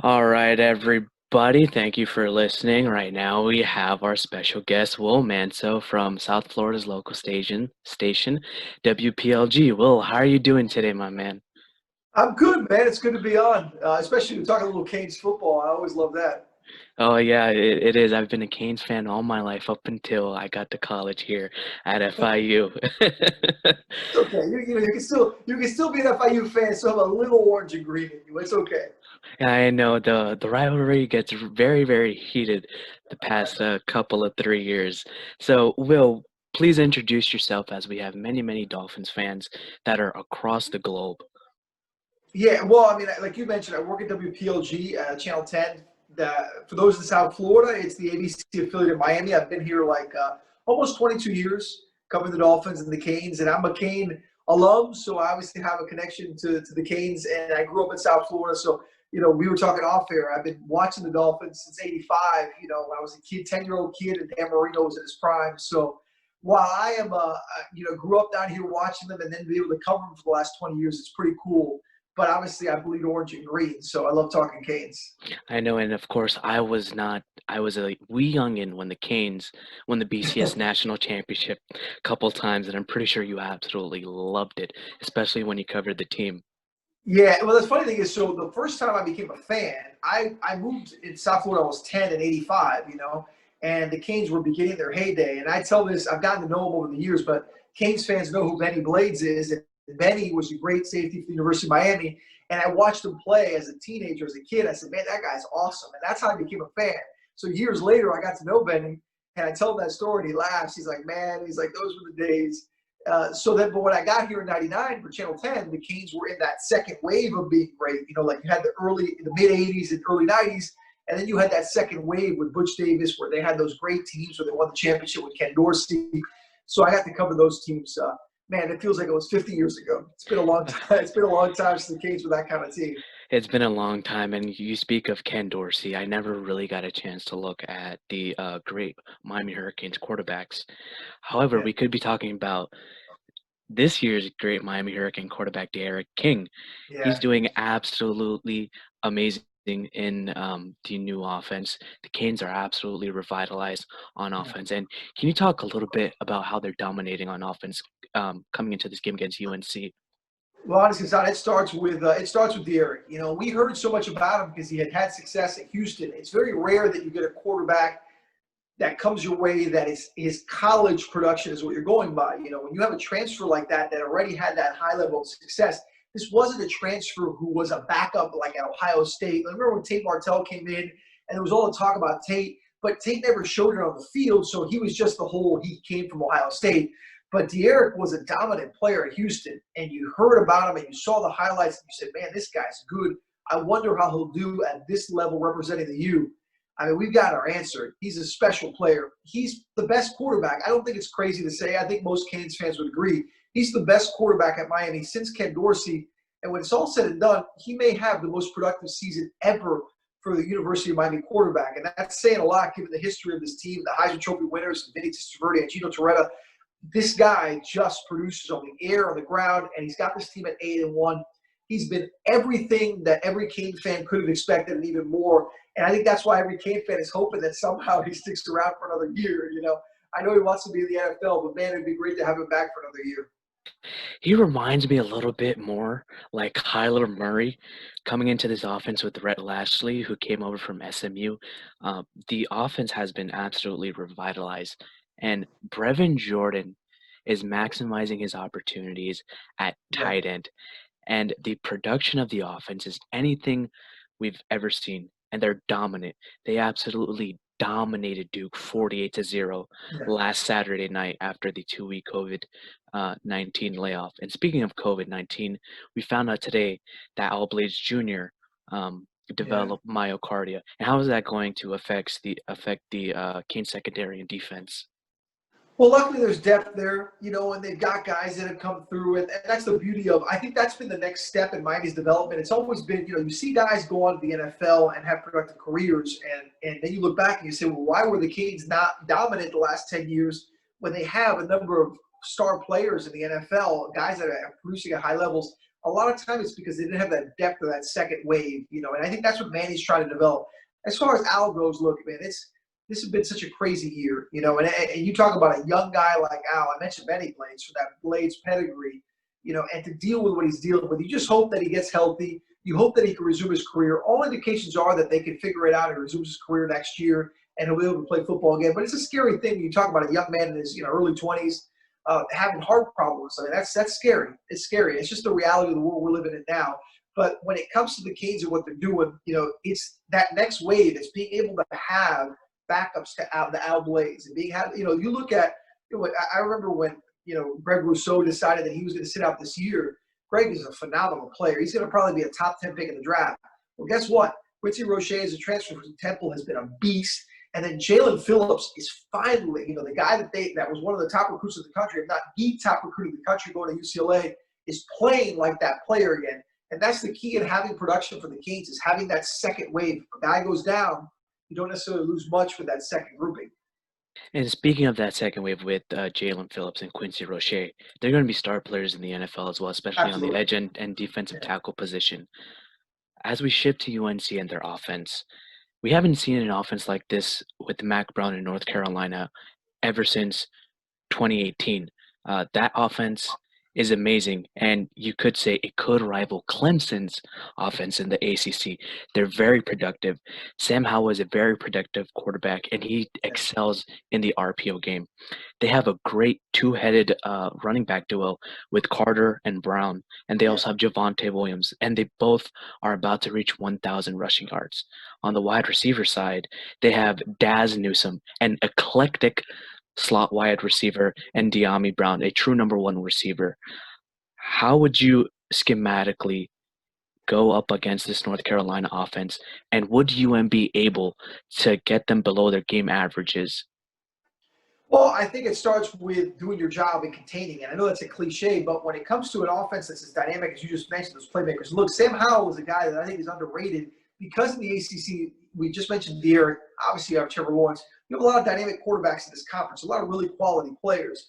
All right, everybody. Thank you for listening. Right now, we have our special guest, Will Manso from South Florida's local station WPLG. Will, how are you doing today, my man? I'm good, man. It's good to be on, especially to talk a little Canes football. I always love that. Oh yeah, it is. I've been a Canes fan all my life up until I got to college here at FIU. It's okay. You can still be an FIU fan, so have a little orange and green in you. It's okay. I know the rivalry gets very, very heated the past couple of 3 years. So, Will, please introduce yourself as we have many, many Dolphins fans that are across the globe. Yeah, well, I mean, like you mentioned, I work at WPLG, Channel 10. For those in South Florida, it's the ABC affiliate in Miami. I've been here like almost 22 years covering the Dolphins and the Canes, and I'm a Cane alum, so I obviously have a connection to the Canes, and I grew up in South Florida, so we were talking off air. I've been watching the Dolphins since '85. When I was a kid, 10-year-old kid, and Dan Marino was in his prime. So while I am, grew up down here watching them, and then be able to cover them for the last 20 years, it's pretty cool. But obviously, I bleed orange and green, so I love talking Canes. I know, and of course, I was a wee youngin when the Canes won the BCS National Championship a couple times, and I'm pretty sure you absolutely loved it, especially when you covered the team. Yeah, well, the funny thing is, so the first time I became a fan, I moved in South Florida. I was 10 and '85, and the Canes were beginning their heyday. And I tell this, I've gotten to know him over the years, but Canes fans know who Benny Blades is. And Benny was a great safety for the University of Miami. And I watched him play as a teenager, as a kid. I said, man, that guy's awesome. And that's how I became a fan. So years later, I got to know Benny, and I tell him that story, and he laughs. He's like, man, he's like, those were the days. But when I got here in '99 for Channel 10, the Canes were in that second wave of being great. Like you had the mid '80s and early '90s, and then you had that second wave with Butch Davis, where they had those great teams where they won the championship with Ken Dorsey. So I got to cover those teams. Man, it feels like it was 50 years ago. It's been a long time. It's been a long time since the Canes were that kind of team. It's been a long time, and you speak of Ken Dorsey. I never really got a chance to look at the great Miami Hurricanes quarterbacks. However, Yeah, we could be talking about this year's great Miami Hurricane quarterback, Derek King. He's yeah. doing absolutely amazing in the new offense. The Canes are absolutely revitalized on offense. And can you talk a little bit about how they're dominating on offense coming into this game against UNC? Well, honestly, Son, it starts with Derek. We heard so much about him because he had success at Houston. It's very rare that you get a quarterback that comes your way that is his college production is what you're going by. When you have a transfer like that already had that high level of success, this wasn't a transfer who was a backup like at Ohio State. I remember when Tate Martell came in and there was all the talk about Tate, but Tate never showed it on the field, so he was just the whole he came from Ohio State. But De'Eric was a dominant player at Houston, and you heard about him and you saw the highlights and you said, man, this guy's good. I wonder how he'll do at this level representing the U. I mean, we've got our answer. He's a special player. He's the best quarterback. I don't think it's crazy to say. I think most Canes fans would agree. He's the best quarterback at Miami since Ken Dorsey. And when it's all said and done, he may have the most productive season ever for the University of Miami quarterback. And that's saying a lot given the history of this team, the Heisman Trophy winners, Vinny Testaverde and Gino Torretta. This guy just produces on the air, on the ground, and he's got this team at 8-1. He's been everything that every Cane fan could have expected and even more. And I think that's why every Cane fan is hoping that somehow he sticks around for another year. I know he wants to be in the NFL, but man, it'd be great to have him back for another year. He reminds me a little bit more like Kyler Murray coming into this offense with Rhett Lashley, who came over from SMU. The offense has been absolutely revitalized, and Brevin Jordan is maximizing his opportunities at Yeah. tight end. And the production of the offense is anything we've ever seen, and they're dominant. They absolutely dominated Duke 48-0 Yeah. last Saturday night after the 2-week COVID-19 layoff. And speaking of COVID-19, we found out today that Al Blades Jr. Yeah. Developed myocardia. And how is that going to affect the Cane secondary and defense? Well, luckily there's depth there, and they've got guys that have come through, and that's the beauty of. I think that's been the next step in Miami's development. It's always been, you see guys go on to the NFL and have productive careers, and then you look back and you say, well, why were the Canes not dominant the last 10 years when they have a number of star players in the NFL, guys that are producing at high levels? a lot of times it's because they didn't have that depth of that second wave, and I think that's what Manny's trying to develop. As far as Al goes, look, man, this has been such a crazy year, and you talk about a young guy like Al. I mentioned many Blades for that Blades pedigree, and to deal with what he's dealing with. You just hope that he gets healthy. You hope that he can resume his career. All indications are that they can figure it out and resume his career next year, and he'll be able to play football again. But it's a scary thing when you talk about a young man in his early 20s having heart problems. I mean, that's scary. It's scary. It's just the reality of the world we're living in now. But when it comes to the Canes and what they're doing, it's that next wave. It's being able to have backups to the Al Blades and you look at. I remember when Greg Rousseau decided that he was going to sit out this year. Greg is a phenomenal player. He's going to probably be a top 10 pick in the draft. Well, guess what? Quincy Roche, as a transfer from Temple, has been a beast. And then Jalen Phillips is finally, the guy that was one of the top recruits of the country, if not the top recruit of the country going to UCLA, is playing like that player again. And that's the key in having production for the Canes, is having that second wave. If a guy goes down, you don't necessarily lose much with that second grouping. And speaking of that second wave with Jalen Phillips and Quincy Roche, they're going to be star players in the NFL as well, especially on the Absolutely. edge and defensive tackle position. As we shift to UNC and their offense, we haven't seen an offense like this with Mac Brown in North Carolina ever since 2018. That offense is amazing, and you could say it could rival Clemson's offense in the ACC. They're very productive. Sam Howell is a very productive quarterback, and he excels in the RPO game. They have a great two-headed running back duo with Carter and Brown, and they Yeah. also have Javonte Williams, and they both are about to reach 1,000 rushing yards. On the wide receiver side, they have Daz Newsome, an eclectic slot wide receiver, and De'Ami Brown, a true number one receiver. How would you schematically go up against this North Carolina offense, and would UM be able to get them below their game averages? Well, I think it starts with doing your job and containing it. I know that's a cliche, but when it comes to an offense that's as dynamic as you just mentioned, those playmakers. Look, Sam Howell is a guy that I think is underrated because in the ACC, we just mentioned Deere, obviously you have Trevor Lawrence. You have a lot of dynamic quarterbacks in this conference, a lot of really quality players.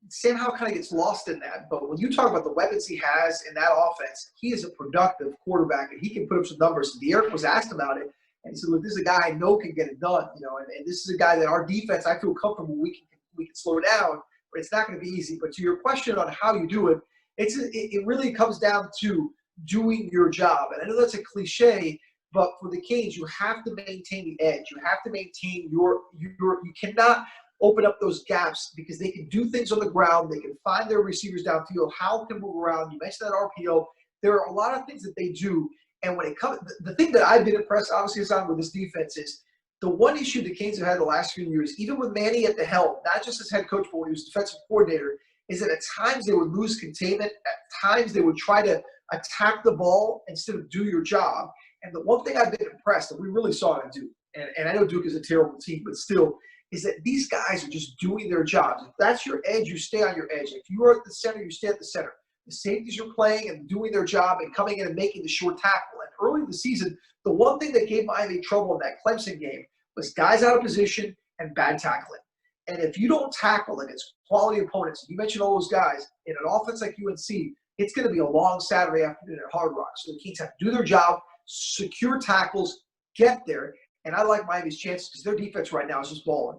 Sam Howell kind of gets lost in that, but when you talk about the weapons he has in that offense, he is a productive quarterback, and he can put up some numbers. And Deere was asked about it, and he said, "Look, this is a guy I know can get it done, and this is a guy that our defense I feel comfortable we can slow down, but it's not going to be easy." But to your question on how you do it, it really comes down to doing your job, and I know that's a cliche, but for the Canes, you have to maintain the edge. You have to maintain your. You cannot open up those gaps because they can do things on the ground. They can find their receivers downfield. How can move around? You mentioned that RPO. There are a lot of things that they do. And when it comes, the thing that I've been impressed, obviously, Hassan, with this defense is the one issue the Canes have had the last few years, even with Manny at the helm, not just as head coach, but when he was defensive coordinator, is that at times they would lose containment. At times they would try to attack the ball instead of do your job. And the one thing I've been impressed, and we really saw it at Duke, and I know Duke is a terrible team, but still, is that these guys are just doing their jobs. If that's your edge, you stay on your edge. If you are at the center, you stay at the center. The safeties are playing and doing their job and coming in and making the short tackle. And early in the season, the one thing that gave Miami trouble in that Clemson game was guys out of position and bad tackling. And if you don't tackle against quality opponents, you mentioned all those guys, in an offense like UNC, it's going to be a long Saturday afternoon at Hard Rock. So the Canes have to do their job, secure tackles, get there. And I like Miami's chances because their defense right now is just balling.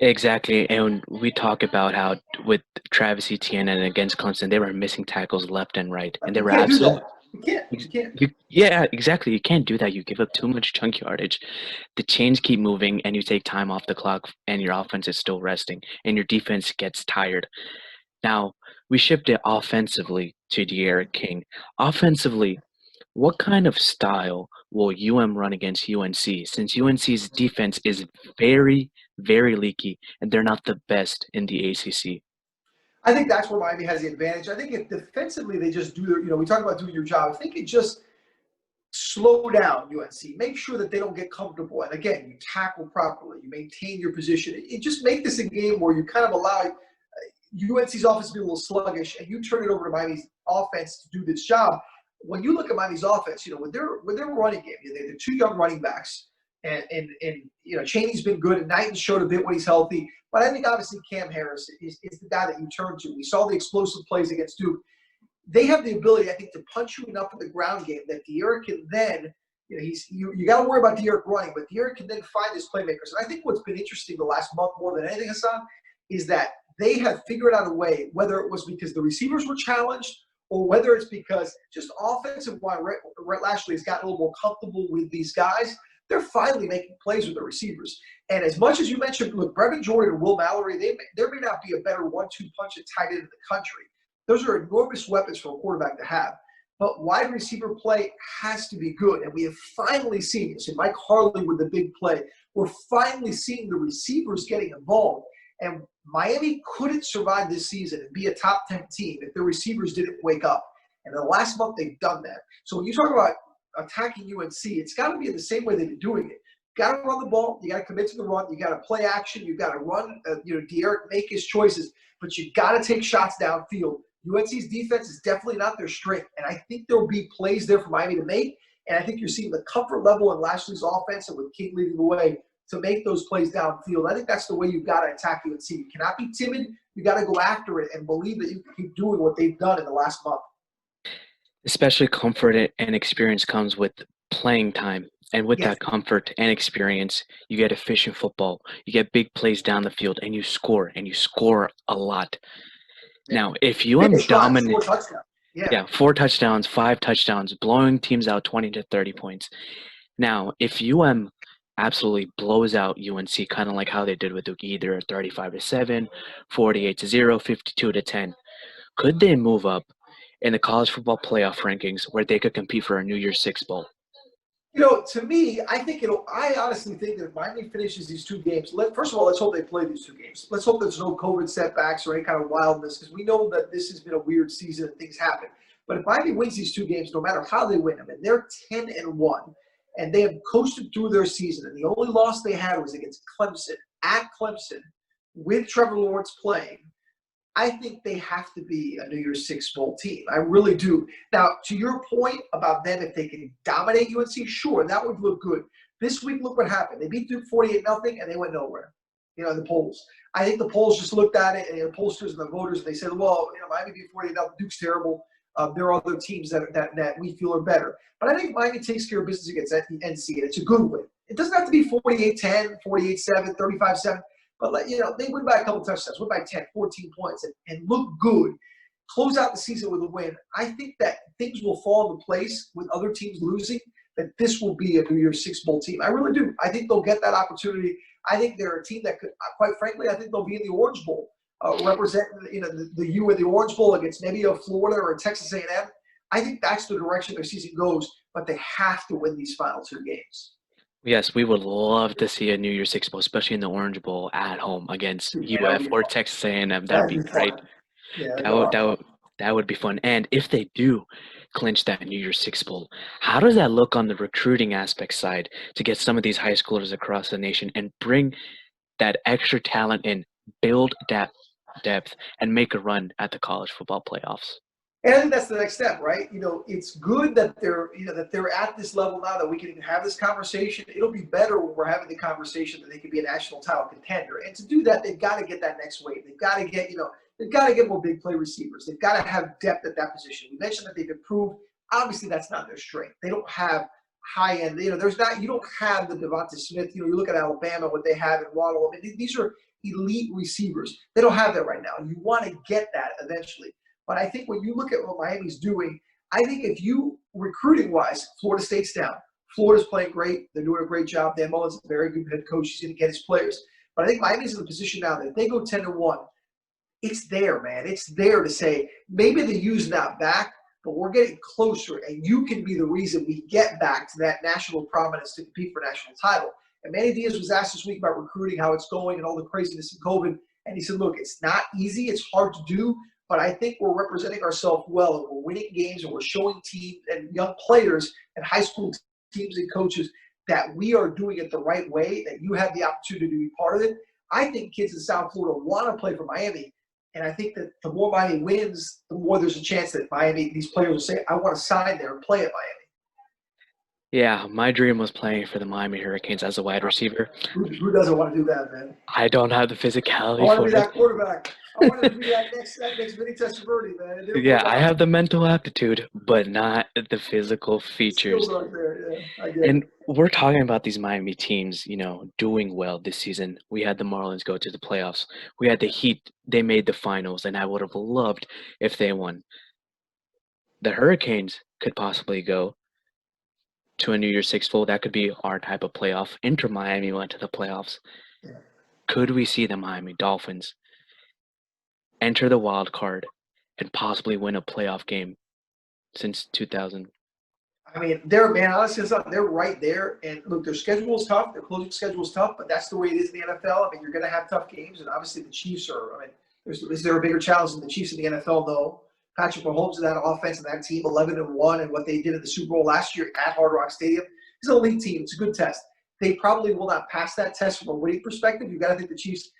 Exactly, and we talk about how with Travis Etienne and against Clemson, they were missing tackles left and right, and they You were can't do absolutely. that. You can't. You can't. Yeah, exactly. You can't do that. You give up too much chunk yardage. The chains keep moving, and you take time off the clock, and your offense is still resting, and your defense gets tired. Now, we shift it offensively to De'Aaron King. Offensively, what kind of style will UM run against UNC, since UNC's defense is very, very leaky, and they're not the best in the ACC? I think that's where Miami has the advantage. I think if defensively they just do their, we talk about doing your job. If they could just slow down UNC, make sure that they don't get comfortable. And again, you tackle properly, you maintain your position. It just make this a game where you kind of allow UNC's offense to be a little sluggish, and you turn it over to Miami's offense to do this job. When you look at Miami's offense, with their running game, they're two young running backs, and Chaney's been good, and Knighton showed a bit when he's healthy. But I think obviously Cam Harris is the guy that you turn to. We saw the explosive plays against Duke. they have the ability, I think, to punch you enough in the ground game that De'Aaron can then, you got to worry about De'Aaron running, but De'Aaron can then find his playmakers. And I think what's been interesting the last month more than anything, Hassan, is that they have figured out a way, whether it was because the receivers were challenged or whether it's because just offensive-wise, Rhett Lashley has gotten a little more comfortable with these guys. They're finally making plays with the receivers. And as much as you mentioned, look, Brevin Jordan and Will Mallory, there may not be a better 1-2 punch at tight end in the country. Those are enormous weapons for a quarterback to have. But wide receiver play has to be good. And we have finally seen this. And Mike Harley with the big play. We're finally seeing the receivers getting involved. And Miami couldn't survive this season and be a top 10 team if their receivers didn't wake up. And in the last month, they've done that. So when you talk about attacking UNC, it's got to be in the same way they've been doing it. You got to run the ball. You got to commit to the run. You got to play action. You got to run, De'Aaron, make his choices. But you got to take shots downfield. UNC's defense is definitely not their strength, and I think there'll be plays there for Miami to make, and I think you're seeing the comfort level in Lashley's offense and with King leading the way to make those plays downfield. I think that's the way you've got to attack UNC. You cannot be timid. You got to go after it and believe that you can keep doing what they've done in the last month. Especially comfort and experience comes with playing time. And with Yes. that comfort and experience, you get efficient football. You get big plays down the field, and you score a lot. Now, if UM Finish drives, score dominate, touchdown. Yeah. 4 touchdowns, 5 touchdowns, blowing teams out 20 to 30 points. Now, if UM absolutely blows out UNC, kind of like how they did with Duke, either 35-7, 48-0, 52-10, could they move up in the college football playoff rankings where they could compete for a New Year's Six bowl? To me, I honestly think that if Miami finishes these two games, first of all, let's hope they play these two games. Let's hope there's no COVID setbacks or any kind of wildness, because we know that this has been a weird season and things happen. But if Miami wins these two games, no matter how they win them, and they're 10-1, and they have coasted through their season, and the only loss they had was against Clemson, at Clemson, with Trevor Lawrence playing, I think they have to be a New Year's Six bowl team. I really do. Now, to your point about them, if they can dominate UNC, sure, that would look good. This week, look what happened. They beat Duke 48-0, and they went nowhere, in the polls. I think the polls just looked at it, and the pollsters and the voters, and they said, well, Miami beat 48-0, Duke's terrible. There are other teams that we feel are better. But I think Miami takes care of business against NC, and it's a good win. It doesn't have to be 48-10, 48-7, 35-7. But, they win by a couple touchdowns, win by 10, 14 points, and look good. Close out the season with a win. I think that things will fall into place with other teams losing, that this will be a New Year's Six bowl team. I really do. I think they'll get that opportunity. I think they're a team that could, quite frankly, I think they'll be in the Orange Bowl, representing the U in the Orange Bowl against maybe a Florida or a Texas A&M. I think that's the direction their season goes, but they have to win these final two games. Yes, we would love to see a New Year's Six bowl, especially in the Orange Bowl at home against UF or Texas A&M. That'd be great. Yeah, That would be fun. And if they do clinch that New Year's Six bowl, how does that look on the recruiting aspect side to get some of these high schoolers across the nation and bring that extra talent in, build that depth, and make a run at the college football playoffs? And I think that's the next step, right? It's good that they're at this level now that we can have this conversation. It'll be better when we're having the conversation that they could be a national title contender. And to do that, they've got to get that next wave. They've got to get more big play receivers. They've got to have depth at that position. We mentioned that they've improved. Obviously, that's not their strength. They don't have high end. You don't have the Devonta Smith. You look at Alabama, what they have in Waddle. I mean, these are elite receivers. They don't have that right now. You want to get that eventually. But I think when you look at what Miami's doing, I think if you, recruiting-wise, Florida State's down. Florida's playing great. They're doing a great job. Dan Mullen's a very good head coach. He's going to get his players. But I think Miami's in the position now that if they go 10-1, it's there, man. It's there to say, maybe the U's not back, but we're getting closer, and you can be the reason we get back to that national prominence to compete for national title. And Manny Diaz was asked this week about recruiting, how it's going, and all the craziness in COVID. And he said, look, it's not easy. It's hard to do. But I think we're representing ourselves well, and we're winning games, and we're showing teams and young players and high school teams and coaches that we are doing it the right way, that you have the opportunity to be part of it. I think kids in South Florida want to play for Miami, and I think that the more Miami wins, the more there's a chance that these players will say, I want to sign there and play at Miami. Yeah, my dream was playing for the Miami Hurricanes as a wide receiver. Who doesn't want to do that, man? I don't have the I physicality want to for be it. that quarterback. I wanted to be that next Vinny Testaverde, man. It didn't Yeah, work I out. have the mental aptitude, but not the physical Skills features. aren't there. Yeah, I get And it. we're talking about these Miami teams, doing well this season. We had the Marlins go to the playoffs. We had the Yeah. Heat, they made the finals, and I would have loved if they won. The Hurricanes could possibly go to a New Year's Six bowl. That could be our type of playoff. Inter Miami went to the playoffs. Yeah. Could we see the Miami Dolphins enter the wild card and possibly win a playoff game since 2000? I mean, they're man, honestly, they're right there. And look, their schedule is tough. Their closing schedule is tough, but that's the way it is in the NFL. I mean, you're going to have tough games, and obviously the Chiefs are. I mean, is there a bigger challenge than the Chiefs in the NFL? No. Patrick Mahomes and that offense and that team, 11-1, and what they did in the Super Bowl last year at Hard Rock Stadium. It's an elite team. It's a good test. They probably will not pass that test from a winning perspective. You got to think the Chiefs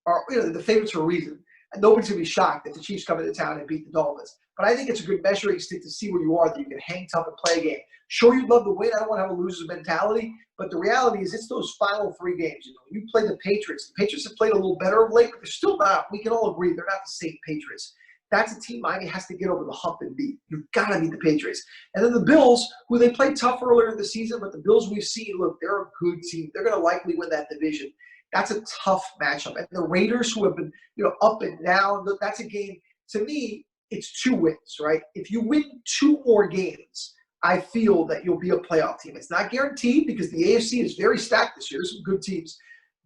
are the favorites for a reason. And nobody's going to be shocked if the Chiefs come into town and beat the Dolphins. But I think it's a good measuring stick to see where you are, that you can hang tough and play a game. Sure, you'd love to win. I don't want to have a loser's mentality. But the reality is it's those final three games. You play the Patriots. The Patriots have played a little better of late, but they're still not. We can all agree they're not the same Patriots. That's a team Miami has to get over the hump and beat. You've got to beat the Patriots. And then the Bills, who they played tough earlier in the season, but the Bills we've seen, look, they're a good team. They're going to likely win that division. That's a tough matchup. And the Raiders, who have been, up and down, that's a game. To me, it's 2 wins, right? If you win 2 more games, I feel that you'll be a playoff team. It's not guaranteed because the AFC is very stacked this year. There's some good teams.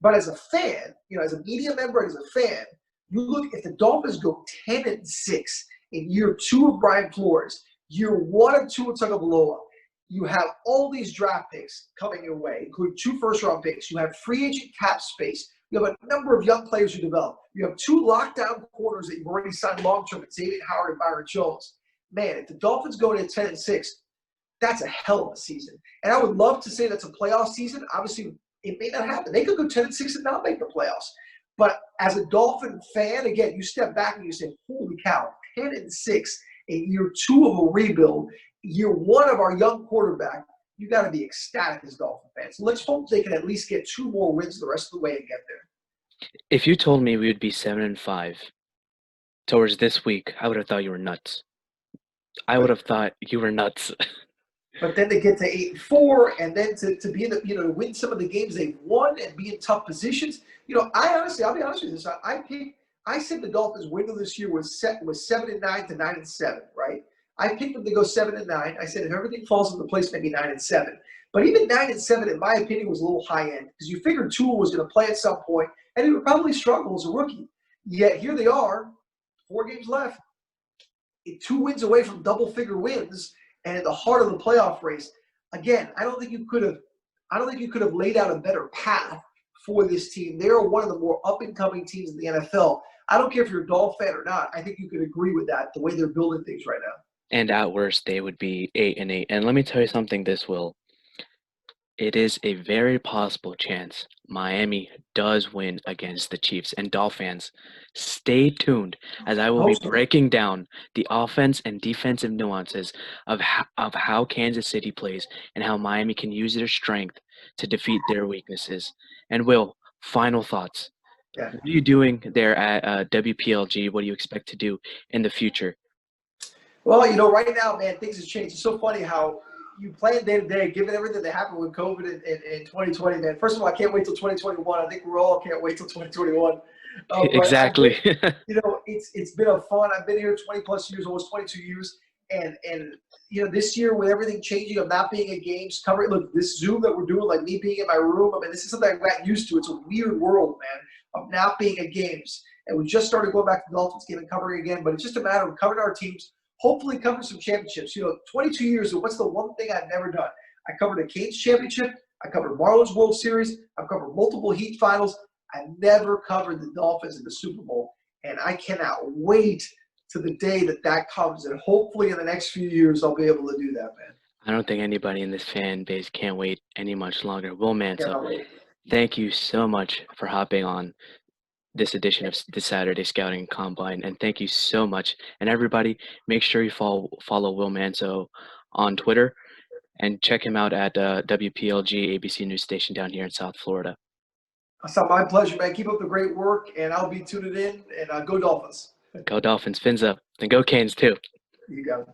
But as a fan, as a media member and as a fan, you look, if the Dolphins go 10-6 in year 2 of Brian Flores, year 1 of Tua Tagovailoa, you have all these draft picks coming your way, including 2 first-round picks. You have free agent cap space. You have a number of young players you develop. You have 2 lockdown corners that you've already signed long-term at Xavier Howard and Byron Jones. Man, if the Dolphins go to 10-6, that's a hell of a season. And I would love to say that's a playoff season. Obviously, it may not happen. They could go 10-6 and not make the playoffs. But as a Dolphin fan, again, you step back and you say, holy cow, 10-6 in year 2 of a rebuild, year 1 of our young quarterback, you got to be ecstatic as Dolphin fans. So let's hope they can at least get 2 more wins the rest of the way and get there. If you told me we would be 7-5 towards this week, I would have thought you were nuts. I would But have thought you were nuts. But then to get to 8-4, and then to be in the, to win some of the games they've won and be in tough positions. I honestly, I'll be honest with you. I said the Dolphins' window this year was 7-9 to 9-7, right? I picked them to go 7-9. I said if everything falls into place, maybe 9-7. But even 9-7, in my opinion, was a little high end because you figured Tua was going to play at some point, and he would probably struggle as a rookie. Yet here they are, 4 games left, 2 wins away from double-figure wins, and in the heart of the playoff race. Again, I don't think you could have laid out a better path for this team. They are one of the more up-and-coming teams in the NFL. I don't care if you're a Dolphin fan or not. I think you could agree with that, the way they're building things right now. And at worst, they would be 8-8. And let me tell you something, this will. It is a very possible chance Miami does win against the Chiefs. And Dolphins, stay tuned as I I will hope be so. breaking down the offense and defensive nuances of how Kansas City plays and how Miami can use their strength to defeat their weaknesses. And Will, final thoughts. Yeah. What are you doing there at WPLG? What do you expect to do in the future? Well, right now, man, things have changed. It's so funny how you plan day to day, given everything that happened with COVID in 2020, man. First of all, I can't wait till 2021. I think we all can't wait till 2021. But I've been, Exactly. it's been a fun. I've been here 20 plus years, almost 22 years, and this year with everything changing, of not being at games, covering. Look, this Zoom that we're doing, like me being in my room. I mean, this is something I've gotten used to. It's a weird world, man, of not being at games. And we just started going back to the Dolphins game and covering again. But it's just a matter of covering our teams. Hopefully, cover some championships. 22 years. So what's the one thing I've never done? I covered a Canes championship. I covered Marlins World Series. I've covered multiple Heat finals. I never covered the Dolphins in the Super Bowl, and I cannot wait to the day that comes. And hopefully, in the next few years, I'll be able to do that, man. I don't think anybody in this fan base can't wait any much longer. Will Manso, Cannot wait. thank you so much for hopping on this edition of the Saturday Scouting Combine, and thank you so much. And everybody, make sure you follow Will Manso on Twitter. and check him out at WPLG ABC news station down here in South Florida. It's not my pleasure, man. Keep up the great work, and I'll be tuning in. And go Dolphins. Go Dolphins, fins up, and go Canes too. You got it.